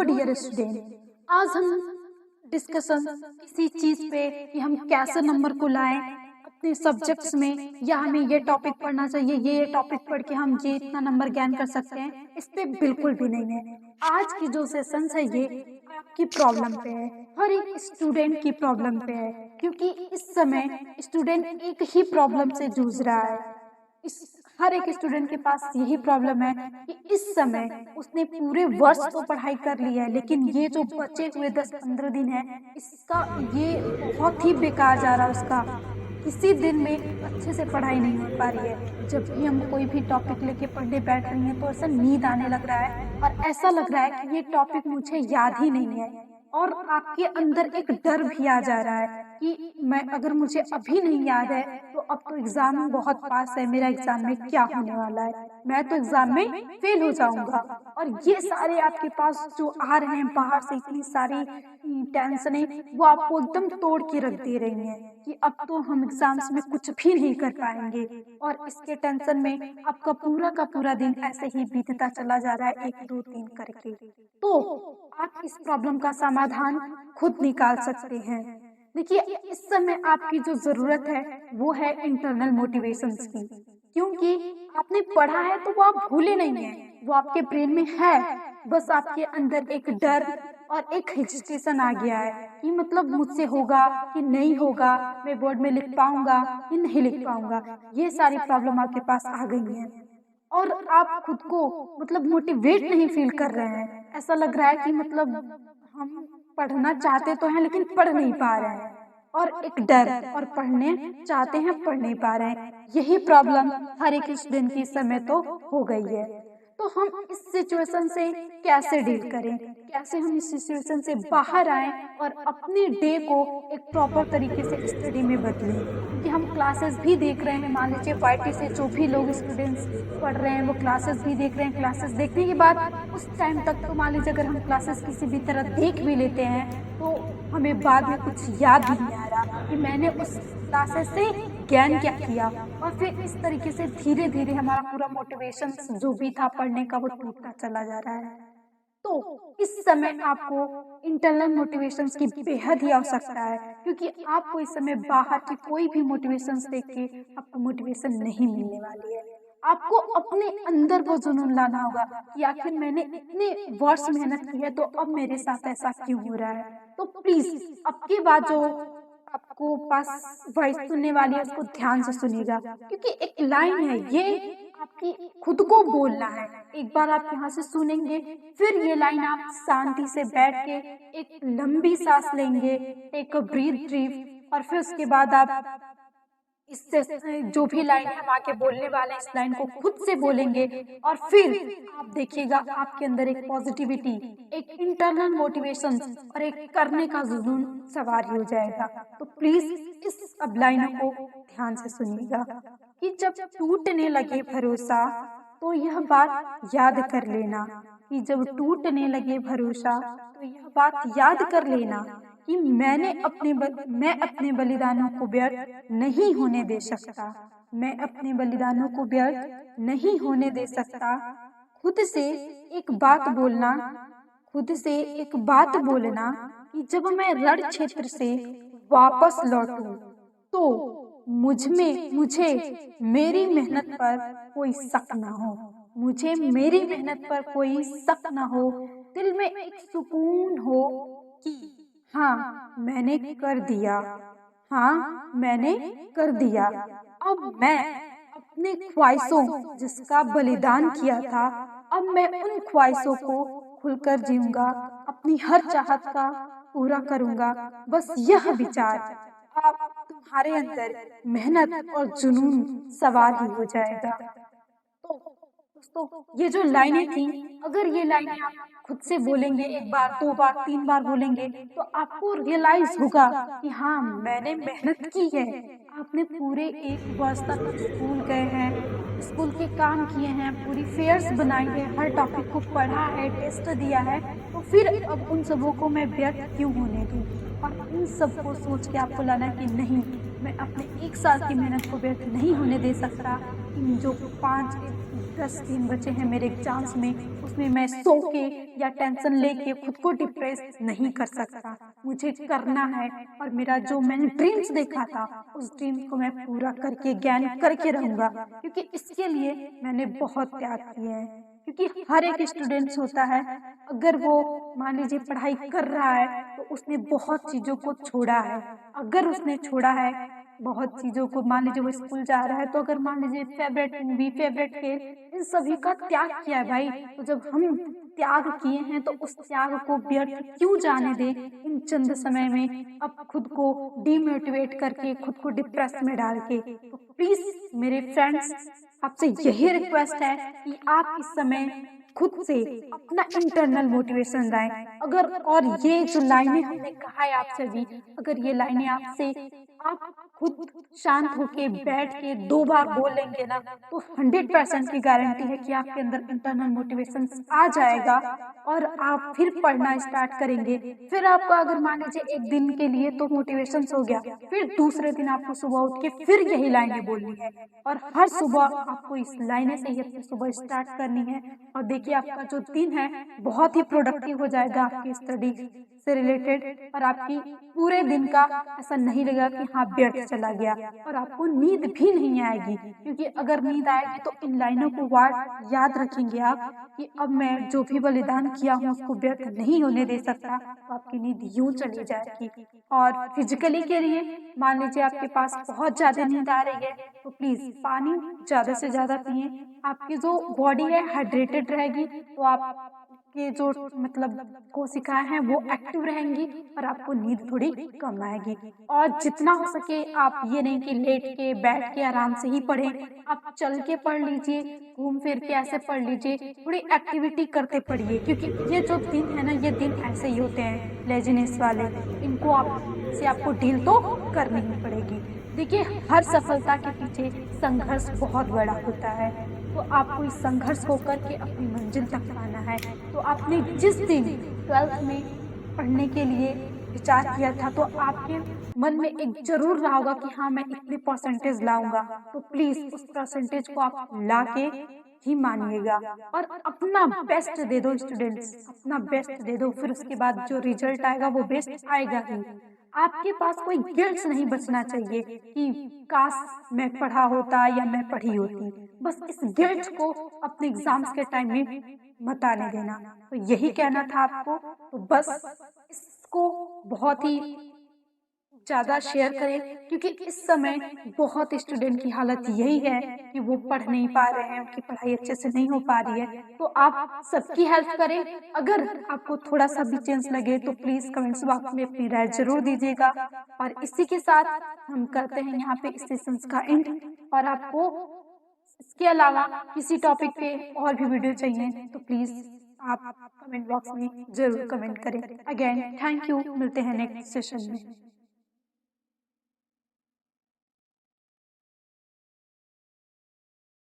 Hello dear student, आज हम discussion किसी चीज पे कि हम कैसे नंबर को लाएं अपने सब्जेक्ट्स में, या हमें ये टॉपिक पढ़ना चाहिए, ये टॉपिक पढ़ के हम ये इतना नंबर गेन कर सकते हैं, इस पे बिल्कुल भी नहीं है। आज की जो सेशन है ये आपकी प्रॉब्लम पे है, हर एक स्टूडेंट की प्रॉब्लम पे है, क्योंकि इस समय स्टूडेंट एक ही प्रॉब्लम से जूझ रहा है। इस हर एक स्टूडेंट के पास यही प्रॉब्लम है कि इस समय उसने पूरे वर्ष तो पढ़ाई कर ली है, लेकिन ये जो बचे हुए 10-15 दिन है, इसका ये बहुत ही बेकार जा रहा है। उसका किसी दिन में अच्छे से पढ़ाई नहीं हो पा रही है। जब भी हम कोई भी टॉपिक लेके पढ़ने बैठ रही हैं तो ऐसा नींद आने लग रहा है और ऐसा लग रहा है कि ये टॉपिक मुझे याद ही नहीं है, और आपके अंदर एक डर भी आ जा रहा है कि मैं अगर मुझे अभी नहीं याद है तो अब तो एग्जाम बहुत पास है, मेरा एग्जाम में क्या होने वाला है, मैं तो एग्जाम में फेल हो जाऊंगा। और ये सारे आपके पास जो आ रहे हैं बाहर से, इतनी सारी टेंशनें, वो आपको एकदम तोड़ के रख दे रही हैं कि अब तो हम एग्जाम्स में कुछ भी नहीं कर पाएंगे। और इसके टेंशन में आपका पूरा का पूरा दिन ऐसे ही बीतता चला जा रहा है, 1 2 3 करके। तो आप इस प्रॉब्लम का समाधान खुद निकाल सकते हैं। देखिए, इस समय आपकी जो जरूरत है वो है इंटरनल मोटिवेशंस की, क्योंकि आपने पढ़ा है तो वो आप भूले नहीं है, वो आपके ब्रेन में है, बस आपके अंदर एक डर और एक हेजिटेशन आ गया है कि मतलब मुझसे होगा कि नहीं होगा, मैं बोर्ड में लिख पाऊंगा कि नहीं लिख पाऊंगा। ये सारी प्रॉब्लम आपके पास आ गई है और आप खुद को मतलब मोटिवेट नहीं फील कर रहे हैं। ऐसा लग रहा है कि मतलब हम पढ़ना चाहते तो हैं लेकिन पढ़ नहीं पा रहे हैं, और एक डर, और पढ़ने चाहते हैं पढ़ नहीं पा रहे हैं। यही प्रॉब्लम हर एक स्टूडेंट की समय तो हो गई है। तो हम इस सिचुएशन से कैसे डील करें, कैसे हम इस सिचुएशन से बाहर आएं और अपने डे को एक प्रॉपर तरीके से स्टडी में बदलें। क्योंकि हम क्लासेस भी देख रहे हैं, मान लीजिए YT से जो भी लोग स्टूडेंट्स पढ़ रहे हैं वो क्लासेस भी देख रहे हैं। क्लासेस देखने के बाद उस टाइम तक तो मान लीजिए अगर हम क्लासेस किसी भी तरह देख भी लेते हैं तो हमें बाद में कुछ याद नहीं आ रहा कि मैंने उस क्लासेस से ज्ञान क्या किया, और फिर इस तरीके से धीरे धीरे हमारा पूरा मोटिवेशन जो भी था पढ़ने का वो टूटता चला जा रहा है। तो इस समय आपको इंटरनल मोटिवेशंस की बेहद ही आवश्यकता है, क्योंकि आपको इस समय बाहर की कोई भी मोटिवेशंस देख के आपको मोटिवेशन नहीं मिलने वाली है। आपको अपने अंदर वो जुनून लाना होगा कि आखिर मैंने इतने वर्ष मेहनत की है तो अब मेरे साथ ऐसा क्यों हो रहा है। तो प्लीज अब की बात जो आपको पास वॉइस सुनने वाली है उसको ध्यान से सुनिएगा, क्योंकि एक लाइन है, ये आपकी खुद को बोलना है। एक बार आप यहाँ से सुनेंगे, फिर ये लाइन आप शांति से बैठ के एक लंबी सांस लेंगे, एक ब्रीथ डीप, और फिर उसके बाद आप इससे जो भी लाइन हम आके बोलने वाले इस लाइन को खुद से बोलेंगे, और फिर आप देखिएगा आपके अंदर एक पॉजिटिविटी, एक इंटरनल मोटिवेशन और एक करने का जुनून सवार हो जाएगा। तो प्लीज इस अब लाइनों को ध्यान से सुनिएगा कि जब टूटने लगे भरोसा तो यह बात याद कर लेना, कि जब टूटने लगे भरोसा तो यह बात याद कर लेना कि मैं अपने बलिदानों को व्यर्थ नहीं होने दे सकता, मैं अपने बलिदानों को व्यर्थ नहीं होने दे सकता। खुद से एक बात बोलना, खुद से एक बात बोलना कि जब मैं रण क्षेत्र से वापस लौटूं तो मुझे मेरी मेहनत पर कोई शक ना हो, मुझे मेरी मेहनत पर कोई शक ना हो, दिल में एक सुकून हो कि हाँ मैंने कर दिया, हाँ मैंने कर दिया। अब मैं अपने ख्वाहिशों जिसका बलिदान किया था, अब मैं उन ख्वाहिशों को खुलकर जीऊंगा, अपनी हर चाहत का पूरा करूंगा। बस यह विचार आप तुम्हारे अंदर मेहनत और जुनून सवार ही हो जाएगा। तो दोस्तों, ये जो लाइनें थी, अगर ये लाइनें आप खुद से बोलेंगे, 1 बार 2 बार 3 बार बोलेंगे, तो आपको रियलाइज होगा कि हाँ मैंने मेहनत की है। आपने पूरे 1 वर्ष तक स्कूल गए हैं, स्कूल के काम किए हैं, पूरी फेयर्स बनाई है, हर टॉपिक को पढ़ा है, टेस्ट दिया है, तो फिर अब उन सबों को मैं व्यर्थ क्यों होने दूँ। और इन सब को सोच के आपको लाना कि नहीं, मैं अपने 1 साल की मेहनत को व्यर्थ नहीं होने दे सकता। इन जो 5-10 दिन बचे हैं मेरे एग्जाम्स में, उसमें मैं सो के या टेंशन लेके खुद को डिप्रेस नहीं कर सकता। मुझे करना है और मेरा जो मैंने ड्रीम्स देखा था उस ड्रीम्स को मैं पूरा करके ज्ञान करके रहूंगा, क्योंकि इसके लिए मैंने बहुत त्याग किए हैं। क्योंकि हर एक स्टूडेंट्स होता है, अगर वो मान लीजिए पढ़ाई कर रहा है तो उसने बहुत चीजों को छोड़ा है। अगर उसने छोड़ा है बहुत चीजों को, मान लीजिए वो स्कूल जा रहा है तो अगर मान लीजिए फेवरेट मूवी, फेवरेट खेल, इन सभी का त्याग किया है भाई। तो जब हम त्याग किए हैं तो उस त्याग को व्यर्थ क्यों जाने दे इन चंद समय में, अब खुद को डिमोटिवेट करके, खुद को डिप्रेस में डाल के। तो प्लीज मेरे फ्रेंड्स, आपसे यही रिक्वेस्ट है कि आप इस समय खुद से अपना इंटरनल मोटिवेशन लाएं। अगर और ये जो लाइनें हमने कहा है आपसे अभी, अगर ये लाइनें आपसे आप खुद शांत होके बैठ के 2 बार बोल लेंगे ना, तो 100% की गारंटी है कि आपके अंदर इंटरनल मोटिवेशन आ जाएगा और आप फिर पढ़ना स्टार्ट करेंगे। फिर आपका अगर मान लीजिए एक दिन के लिए तो मोटिवेशन हो गया, फिर दूसरे दिन आपको सुबह उठ के फिर यही लाइनें बोलनी है और हर सुबह आपको इस लाइनें से ही अपनी सुबह स्टार्ट करनी है। और देखिए आपका जो दिन है बहुत ही प्रोडक्टिव हो जाएगा आपकी स्टडी से रिलेटेड, और आपकी पूरे दिन का ऐसा नहीं लगेगा कि हाँ व्यर्थ चला गया, और आपको नींद भी नहीं आएगी। क्योंकि अगर नींद आएगी तो इन लाइनों को याद रखेंगे आप कि अब मैं जो भी बलिदान किया हूँ उसको व्यर्थ नहीं होने दे सकता, तो आपकी नींद यूं चली जाएगी। और फिजिकली के लिए मान लीजिए आपके पास बहुत ज्यादा नींद आ रही है तो प्लीज पानी ज्यादा से ज्यादा पिए। आपकी जो बॉडी है हाइड्रेटेड रहेगी तो आप के जो मतलब कोशिकाएं हैं वो एक्टिव रहेंगी और आपको नींद थोड़ी कम आएगी। और जितना हो सके आप ये नहीं कि लेट के बैठ के आराम से ही पढ़ें, आप चल के पढ़ लीजिए, घूम फिर के ऐसे पढ़ लीजिए, थोड़ी एक्टिविटी करते पढ़िए। क्योंकि ये जो दिन है ना, ये दिन ऐसे ही होते हैं लेजीनेस वाले, इनको आपको डील तो करनी ही पड़ेगी। देखिए हर सफलता के पीछे संघर्ष बहुत बड़ा होता है, तो आपको इस संघर्ष को करके अपनी मंजिल तक पाना है। तो आपने जिस दिन 12th में पढ़ने के लिए विचार किया था तो आपके मन में एक जरूर रहा होगा कि हाँ मैं इतने परसेंटेज लाऊंगा, तो प्लीज उस परसेंटेज को आप लाके ही मानिएगा और अपना बेस्ट दे दो स्टूडेंट्स, अपना बेस्ट दे दो। फिर उसके बाद जो रिजल्ट आएगा वो बेस्ट आएगा ही। आपके पास कोई गिल्ट नहीं बचना चाहिए कि काश मैं पढ़ा होता या मैं पढ़ी होती। बस इस गिल्ट को अपने एग्जाम्स के टाइम में मत आने देना। तो यही कहना था आपको। तो बस इसको बहुत ही ज्यादा शेयर करें, क्योंकि इस समय बहुत स्टूडेंट की हालत यही है कि वो पढ़ नहीं पा रहे हैं, उनकी पढ़ाई अच्छे से नहीं हो पा रही है। तो आप सबकी हेल्प करें। अगर आपको थोड़ा सा भी चेंज लगे तो प्लीज कमेंट्स बॉक्स में अपनी राय जरूर दीजिएगा। और इसी के साथ हम करते हैं यहाँ पे इस सेशन का एंड। और आपको इसके अलावा किसी टॉपिक पे और भी वीडियो चाहिए तो प्लीज आप कमेंट बॉक्स में जरूर कमेंट करें। अगेन थैंक यू, मिलते हैं नेक्स्ट सेशन में।